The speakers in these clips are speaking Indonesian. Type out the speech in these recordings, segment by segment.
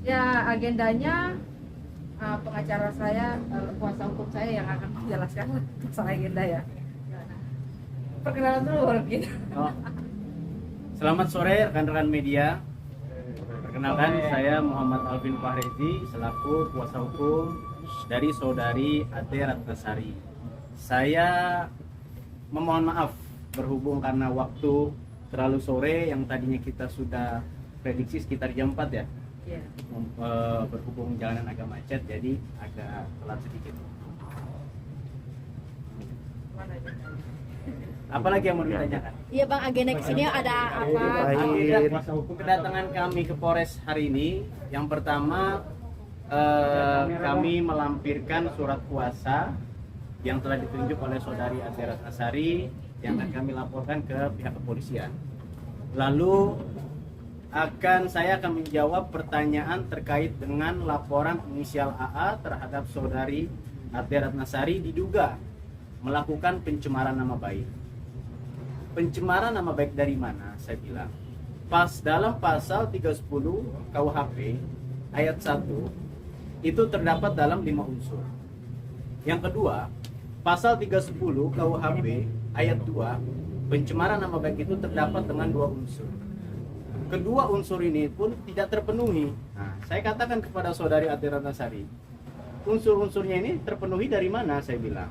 Ya, agendanya pengacara saya, kuasa hukum saya yang akan menjelaskan soal agenda ya. Perkenalan dulu baru gitu. Oh. Selamat sore rekan-rekan media. Perkenalkan, saya Muhammad Alvin Fahrezi selaku kuasa hukum dari saudari Ade Ratnasari. Saya memohon maaf berhubung karena waktu terlalu sore yang tadinya kita sudah prediksi sekitar jam 4 ya. Iya. Berhubung jalanan agak macet jadi agak telat sedikit. Mana agendanya? Apalagi yang mau ditanyakan? Iya bang, agenda kesini ada apa? Kedatangan kami ke Polres hari ini, yang pertama kami melampirkan surat kuasa yang telah ditunjuk oleh saudari Ade Ratnasari yang akan kami laporkan ke pihak kepolisian. Lalu saya akan menjawab pertanyaan terkait dengan laporan inisial AA terhadap saudari Ade Ratnasari diduga melakukan pencemaran nama baik. Pencemaran nama baik dari mana? Saya bilang dalam pasal 310 KUHP ayat 1 itu terdapat dalam 5 unsur. Yang kedua, pasal 310 KUHP ayat 2, pencemaran nama baik itu terdapat dengan 2 unsur. Kedua unsur ini pun tidak terpenuhi. Nah, saya katakan kepada saudari Ade Ratnasari, unsur-unsurnya ini terpenuhi dari mana? Saya bilang.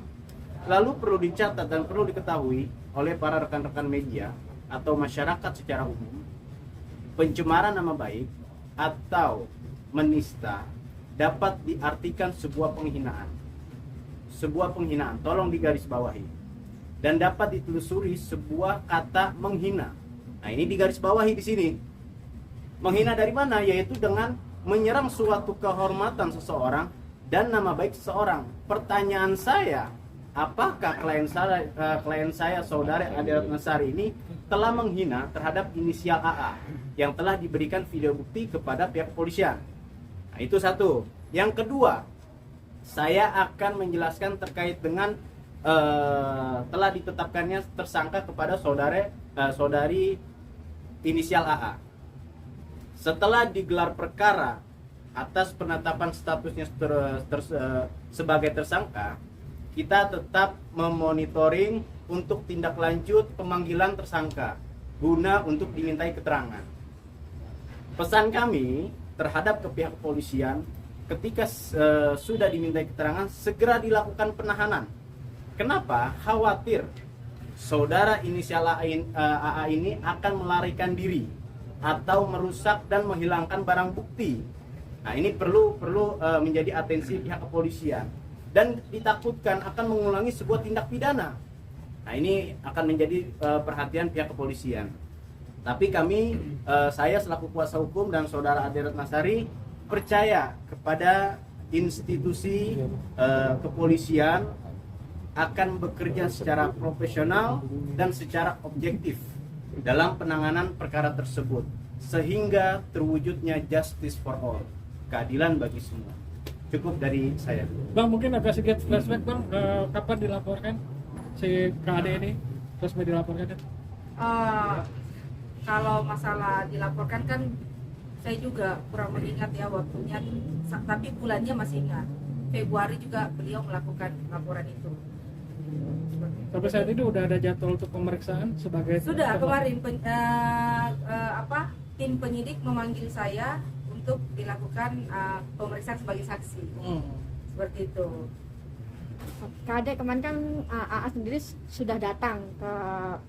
Lalu perlu dicatat dan perlu diketahui oleh para rekan-rekan media atau masyarakat secara umum, pencemaran nama baik atau menista dapat diartikan sebuah penghinaan. Sebuah penghinaan, tolong digarisbawahi. Dan dapat ditelusuri sebuah kata menghina. Nah, ini digarisbawahi di sini. Menghina dari mana? Yaitu dengan menyerang suatu kehormatan seseorang dan nama baik seseorang. Pertanyaan saya, apakah klien saya saudari Ade Ratnasari ini telah menghina terhadap inisial AA yang telah diberikan video bukti kepada pihak kepolisian? Nah, itu satu. Yang kedua, saya akan menjelaskan terkait dengan telah ditetapkannya tersangka kepada saudari inisial AA. Setelah digelar perkara atas penetapan statusnya sebagai tersangka, kita tetap memonitoring untuk tindak lanjut pemanggilan tersangka guna untuk dimintai keterangan. Pesan kami terhadap ke pihak kepolisian, ketika sudah dimintai keterangan, segera dilakukan penahanan. Kenapa? Khawatir saudara inisial AA ini akan melarikan diri atau merusak dan menghilangkan barang bukti. Nah, ini perlu menjadi atensi pihak kepolisian dan ditakutkan akan mengulangi sebuah tindak pidana. Nah, ini akan menjadi perhatian pihak kepolisian. Tapi saya selaku kuasa hukum dan saudara Ade Ratnasari percaya kepada institusi kepolisian akan bekerja secara profesional dan secara objektif dalam penanganan perkara tersebut sehingga terwujudnya justice for all, keadilan bagi semua. Cukup dari saya. Bang, mungkin agak sedikit flashback bang, kapan dilaporkan si KAD ini, terus mau dilaporkan kan? Kalau masalah dilaporkan kan saya juga kurang mengingat ya waktunya, tapi bulannya masih ingat. Februari juga beliau melakukan laporan itu. Sampai saat ini udah ada jadwal untuk pemeriksaan sebagai Sudah kemarin tim penyidik memanggil saya untuk dilakukan pemeriksaan sebagai saksi. Seperti itu. Kade kemarin kan AA sendiri sudah datang ke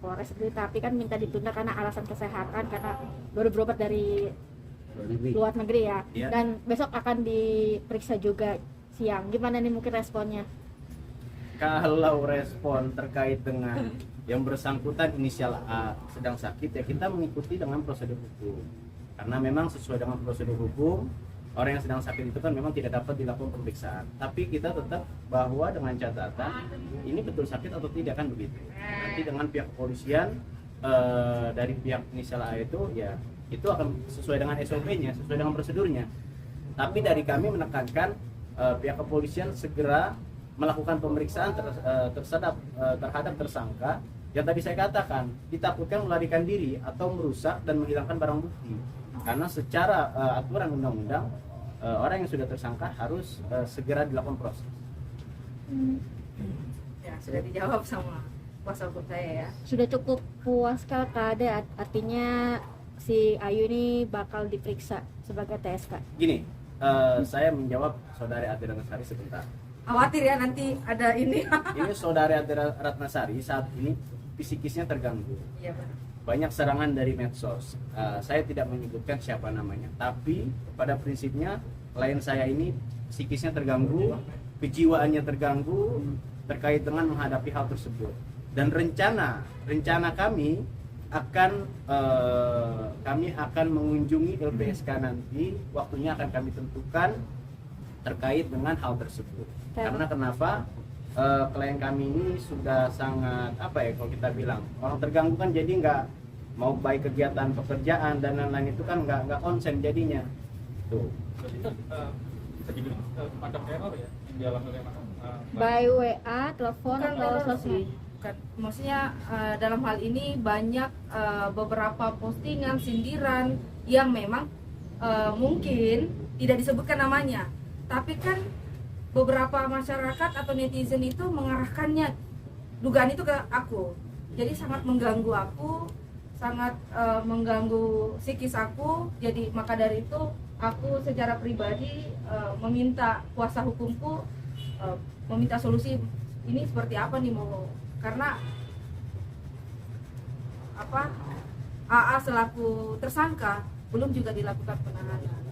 Polres sendiri, tapi kan minta ditunda karena alasan kesehatan karena baru berobat dari luar negeri ya. Dan besok akan diperiksa juga siang. Gimana nih mungkin responnya? Kalau respon terkait dengan yang bersangkutan inisial A sedang sakit, ya kita mengikuti dengan prosedur hukum. Karena memang sesuai dengan prosedur hukum, orang yang sedang sakit itu kan memang tidak dapat dilakukan pemeriksaan. Tapi kita tetap bahwa dengan catatan ini betul sakit atau tidak, kan begitu. Nanti dengan pihak kepolisian dari pihak inisial A itu ya itu akan sesuai dengan SOP-nya, sesuai dengan prosedurnya. Tapi dari kami menekankan pihak kepolisian segera melakukan pemeriksaan terhadap tersangka yang tadi saya katakan ditakutkan melarikan diri atau merusak dan menghilangkan barang bukti. Karena secara aturan undang-undang orang yang sudah tersangka harus segera dilakukan proses. Ya sudah dijawab sama kuasa hukum saya ya. Sudah cukup puas kah Kade, artinya si Ayu ini bakal diperiksa sebagai TSK? Gini, saya menjawab saudari Ade Ratnasari sebentar. Khawatir ya nanti ada ini. Ini saudari Ade Ratnasari saat ini psikisnya terganggu. Iya benar. Banyak serangan dari medsos. Saya tidak menyebutkan siapa namanya, tapi pada prinsipnya klien saya ini psikisnya terganggu, kejiwaannya terganggu terkait dengan menghadapi hal tersebut. Dan rencana kami akan mengunjungi LPSK nanti, waktunya akan kami tentukan terkait dengan hal tersebut. Karena kenapa? Klien kami ini sudah sangat kalau kita bilang orang terganggu kan, jadi nggak mau baik kegiatan pekerjaan dan lain-lain itu kan nggak konsen jadinya tuh. Jadi kan jadi semacam teror ya yang dialami oleh By WA, telepon Bukan atau teror sih. sosmed? Bukan. Maksudnya dalam hal ini banyak beberapa postingan sindiran yang memang mungkin tidak disebutkan namanya, tapi kan beberapa masyarakat atau netizen itu mengarahkannya, dugaan itu ke aku, jadi sangat mengganggu aku, sangat mengganggu psikis aku. Jadi maka dari itu aku secara pribadi meminta kuasa hukumku meminta solusi ini seperti apa nih, mau karena AA selaku tersangka belum juga dilakukan penahanan.